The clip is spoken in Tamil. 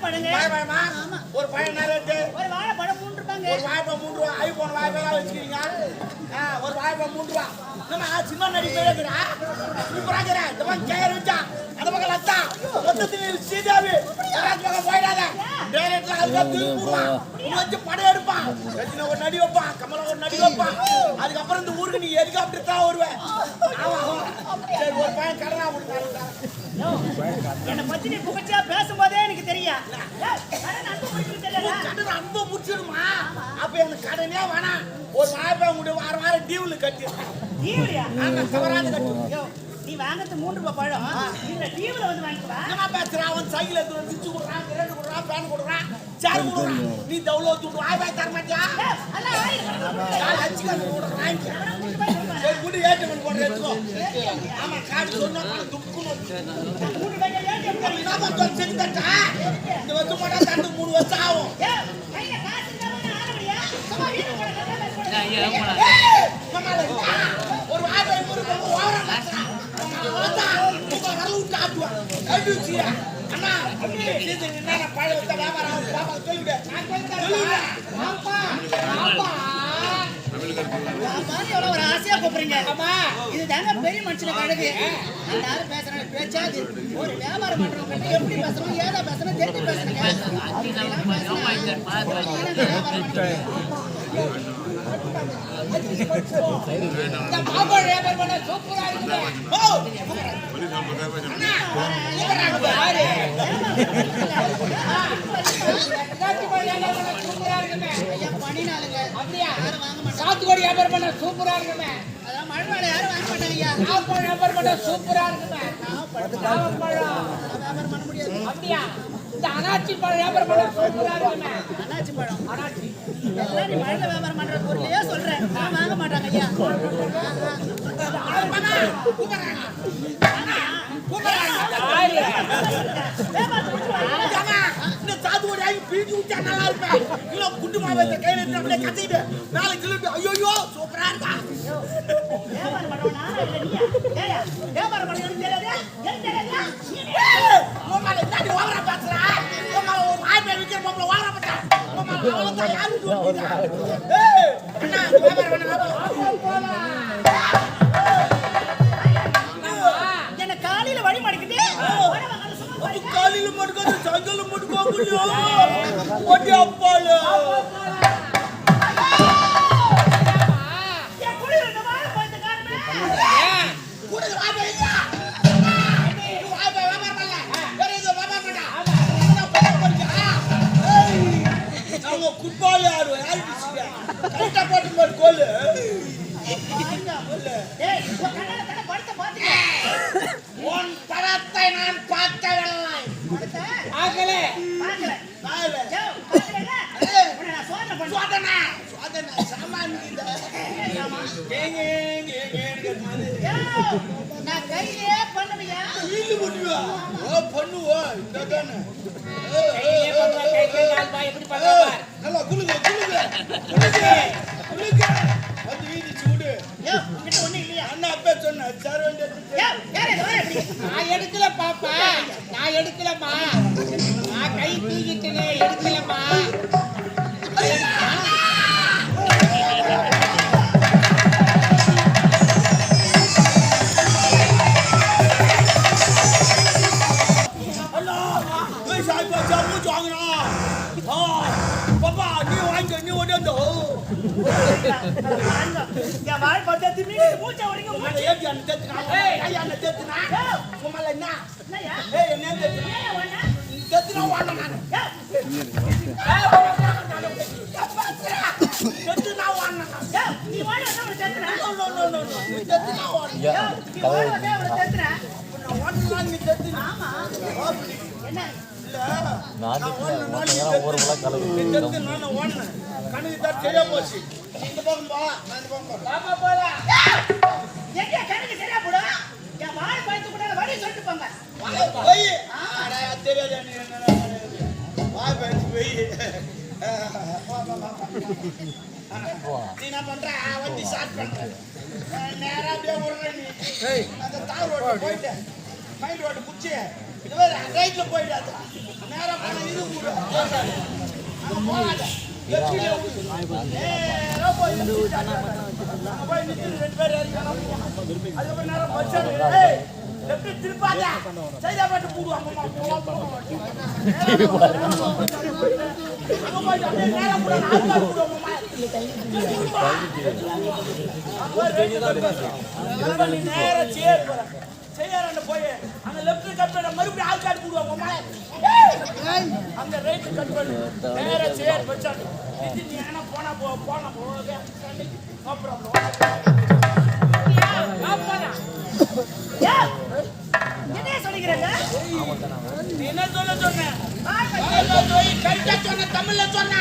வாழைப்பழங்க. வாழைப்பழமா? ஒரு பழம் என்ன ரேட்டு? ஒரு வாழைப்பழம் 3 ரூபாங்க. ஒரு வாழைப்பழம் 3 ரூபா. ஐபோன் வாழைப்பழம் வச்சுக்கிறீங்க. ஒரு வாழைப்பழம் 3 ரூபா. நம்ம சின்ன நடிப்பே இருக்குடா. சூப்பரா இருக்குடா. இந்த பக்கம் கேர் வச்சா. அந்த பக்கம் லத்தா. மொத்தத்தில் சீதாவி. அந்த பக்கம் போயிடாத. டைரக்டா அதுல தூக்கி போடுவான். வந்து படம் எடுப்பான். ரஜினி ஒரு நடி வைப்பான். கமலா ஒரு நடி வைப்பான். அதுக்கப்புறம் இந்த ஊருக்கு நீ ஹெலிகாப்டர் தான் வருவே. ஆமா. சரி ஒரு பையன் கடனா கொடுத்தாருடா. என்ன பத்தி நீ புகழ்ச்சியா பேசும்போதே எனக்கு தெரியும். கடன் அன்பு முடிச்சு தெரியல. கடன் அன்பு முடிச்சிடுமா? அப்ப எனக்கு கடனே வேணாம். ஒரு வாய்ப்பை முடி வாரம் டியூவில் கட்டி. டியூலியா? ஆமா தவறாது கட்டு. நீ வாங்கிறது 3 ரூபாய் பழம். இல்ல டியூல வந்து வாங்கிக்கவா? என்ன பேசுறான்? அவன் சைக்கிள் எடுத்து வந்து திச்சு கொடுறான், கிரேட் கொடுறான், பேன் கொடுறான், சேர் கொடுறான். நீ தவுல தூண்டு வாய்ப்பை தர மாட்டியா? அல்ல ஆயிரம். நான் அச்சிக்கன் கொடுறான். சரி குடி ஏட்டுமன் போட்டு எடுத்துக்கோ. ஆமா காடு சொன்னா துப்புணும். 3 ரூபாய் ஏட்டி என்ன பண்ற செஞ்சுட்டா? இந்த வந்து போட்டா தண்டு 3 வருஷம் ஆகும். கையில காசு இருந்தா ஆள முடியா? சும்மா வீட்டு போட ஒரு வாய்ப்பை முறுக்கு ஓவரா மாத்துறான். அண்ணா என்ன பழ வித்த வியாபாரம் பாப்பா சொல்லிவிடு. எவ்வளவு ஒரு ஆசையா கூப்பிடுறீங்க. இது தாங்க பெரிய மனுஷன கழகு. எல்லாரும் பேசுறாங்க பேச்சாது. ஒரு வியாபாரம் பண்றவங்க எப்படி பேசணும் ஏதா பேசணும் தெரிஞ்சு பேசுறீங்க. இந்த மாம்பழ வியாபாரம் பண்ண சூப்பரா இருக்குது. சாத்துக்குடி வியாபாரம் பண்ண சூப்பரா இருக்குமே. அதான் மழை வேலை யாரும் வாங்க மாட்டாங்க ஐயா. நாவப்பழம் வியாபாரம் பண்ண சூப்பரா இருக்குமே. நாவப்பழம் வியாபாரம் பண்ண முடியாது. அப்படியா? இந்த அனாச்சி பழம் வியாபாரம் பண்ண சூப்பரா இருக்குமே. அனாச்சி பழம் அனாச்சி எல்லாம் நீ மழை வியாபாரம் பண்ற பொருளையே சொல்றேன். நான் வாங்க மாட்டாங்க ஐயா. சாத்துக்குடி ஆகி பீச்சு விட்டா நல்லா இருப்பேன். இல்லை குண்டு மாவத்தை கையில் எடுத்து அப்படியே கத்திட்டு 4 கிலோமீட்டர் ஐயோ சூப்பரா இருக்கா. வியாபாரம் பண்றவனா இல்ல நீயா? ஏயா வியாபாரம் பண்றது தெரியாதா? எனக்கு தெரியாதா? உமால தாடி ஓவரா பேசுறா. உமால ஒரு ஆயிரம் விக்கிற பொம்பளை ஓவரா பேசுறா. உமால அவளதான் யாரு சொல்றீங்க? ஏய் அண்ணா வியாபாரம் பண்ண என்ன காலையில வழி மடிக்குது. காலையில மடுக்காது சாயங்கால மடுக்கா முடியும். ஒட்டி அப்பால ஏன் குளிர் இந்த மாதிரி போயிட்டு காணுமே. கூட வாபா இல்ல. நீ வாபா வியாபாரம் பண்ணல. வேற ஏதோ வியாபாரம் பண்ணா. என்ன பண்ணா? ஏய் நாங்க ஃபுட்பால் ஆடுவோம். யாரு பிடிச்சீங்க? கரெக்டா போட்டு மாதிரி கோல். ஏய் உன் கண்ணால கண்ண படுத்த பாத்தீங்க. உன் படத்தை நான் பார்க்கவில்லை. படுத்த ஆகலே பாக்கல. பாயல. யோ பாக்கல. உன்னை நான் சோதனை பண்ண சோதனை சோதனை சாமான் இந்த ஏங்க மாதிரி யோ நான் கையிலே பண்ணுவியா? இல்ல பண்ணுவா. ஓ பண்ணுவா. இந்த தானே கையிலே பண்ணுவா. கையிலே நாள் பா எப்படி பண்ணுவா பார். நல்லா குளுங்க வந்து வீதி சூடு. யோ உன்கிட்ட ஒண்ணு இல்லையா? அண்ணா அப்பா சொன்ன சார் வந்து யோ யாரே வரடி. நான் எடுக்கல பாப்பா. நான் எடுக்கலமா. நான் கை தூக்கிட்டேனே எடுக்கலமா. யா வாய் பத்தத்தி மீ மூச்ச ஓடிங்க மூச்ச. ஏய் ஐயா அந்த தெத்துனா உமல என்ன என்னயா? ஏய் என்ன தெத்துனா ஏய் ஒண்ணா தெத்துனா வாடா நான் தெத்துனா வாடா நீ வாடா நான் தெத்துறா. நோ தெத்துனா வாடா நீ வாடா நான் தெத்துறா. வாடா நீ தெத்துனா ஆமா என்ன இல்ல நான் ஒரு முறை கலந்து தெத்துனா நான் வாடா கண்ணுக்கு தான் சரியா போச்சு. இந்த பக்கம் பா நான் இந்த பக்கம் பாப்பா போலாம். எங்க கண்ணுக்கு சரியா போடு. யா வாய் பைத்து கூட வடி சொல்லிட்டு போங்க. போய் அட தெரியாது நீ என்ன வாய் பைத்து போய் நீ என்ன பண்ற? வண்டி ஸ்டார்ட் பண்ற. நேரா அப்படியே ஓடுற நீ. அந்த தார் ரோட்ல போயிட்டு மைண்ட் ரோட் புடிச்சு இது வேற ரைட்ல போயிடாத. நேரா போகாத லெஃப்ட்ல நேரா போய் நின்னு 2 பேர் ஏறிக்கலாம் அதுக்கு நேரா பச்சாரு ஏய் லெஃப்ட் திருப்பாத சைடா போட்டு போடுவாங்க அம்மா நேரா போட நாலு போடுவாங்க நேரா சேர் போற செய்யறானே போய் அந்த லெஃப்ட் கட் பண்ண மறுபடியும் ஆல் கார்டு போடுவாங்க அம்மா அந்த ரைட் கட் பண்ணு நேரா சேர் வச்சாங்க இது நீ என்ன போனா போக நோ ப்ராப்ளம் என்ன சொல்றீங்க நீ என்ன சொன்ன கரெக்டா சொன்ன தமிழ்ல சொன்ன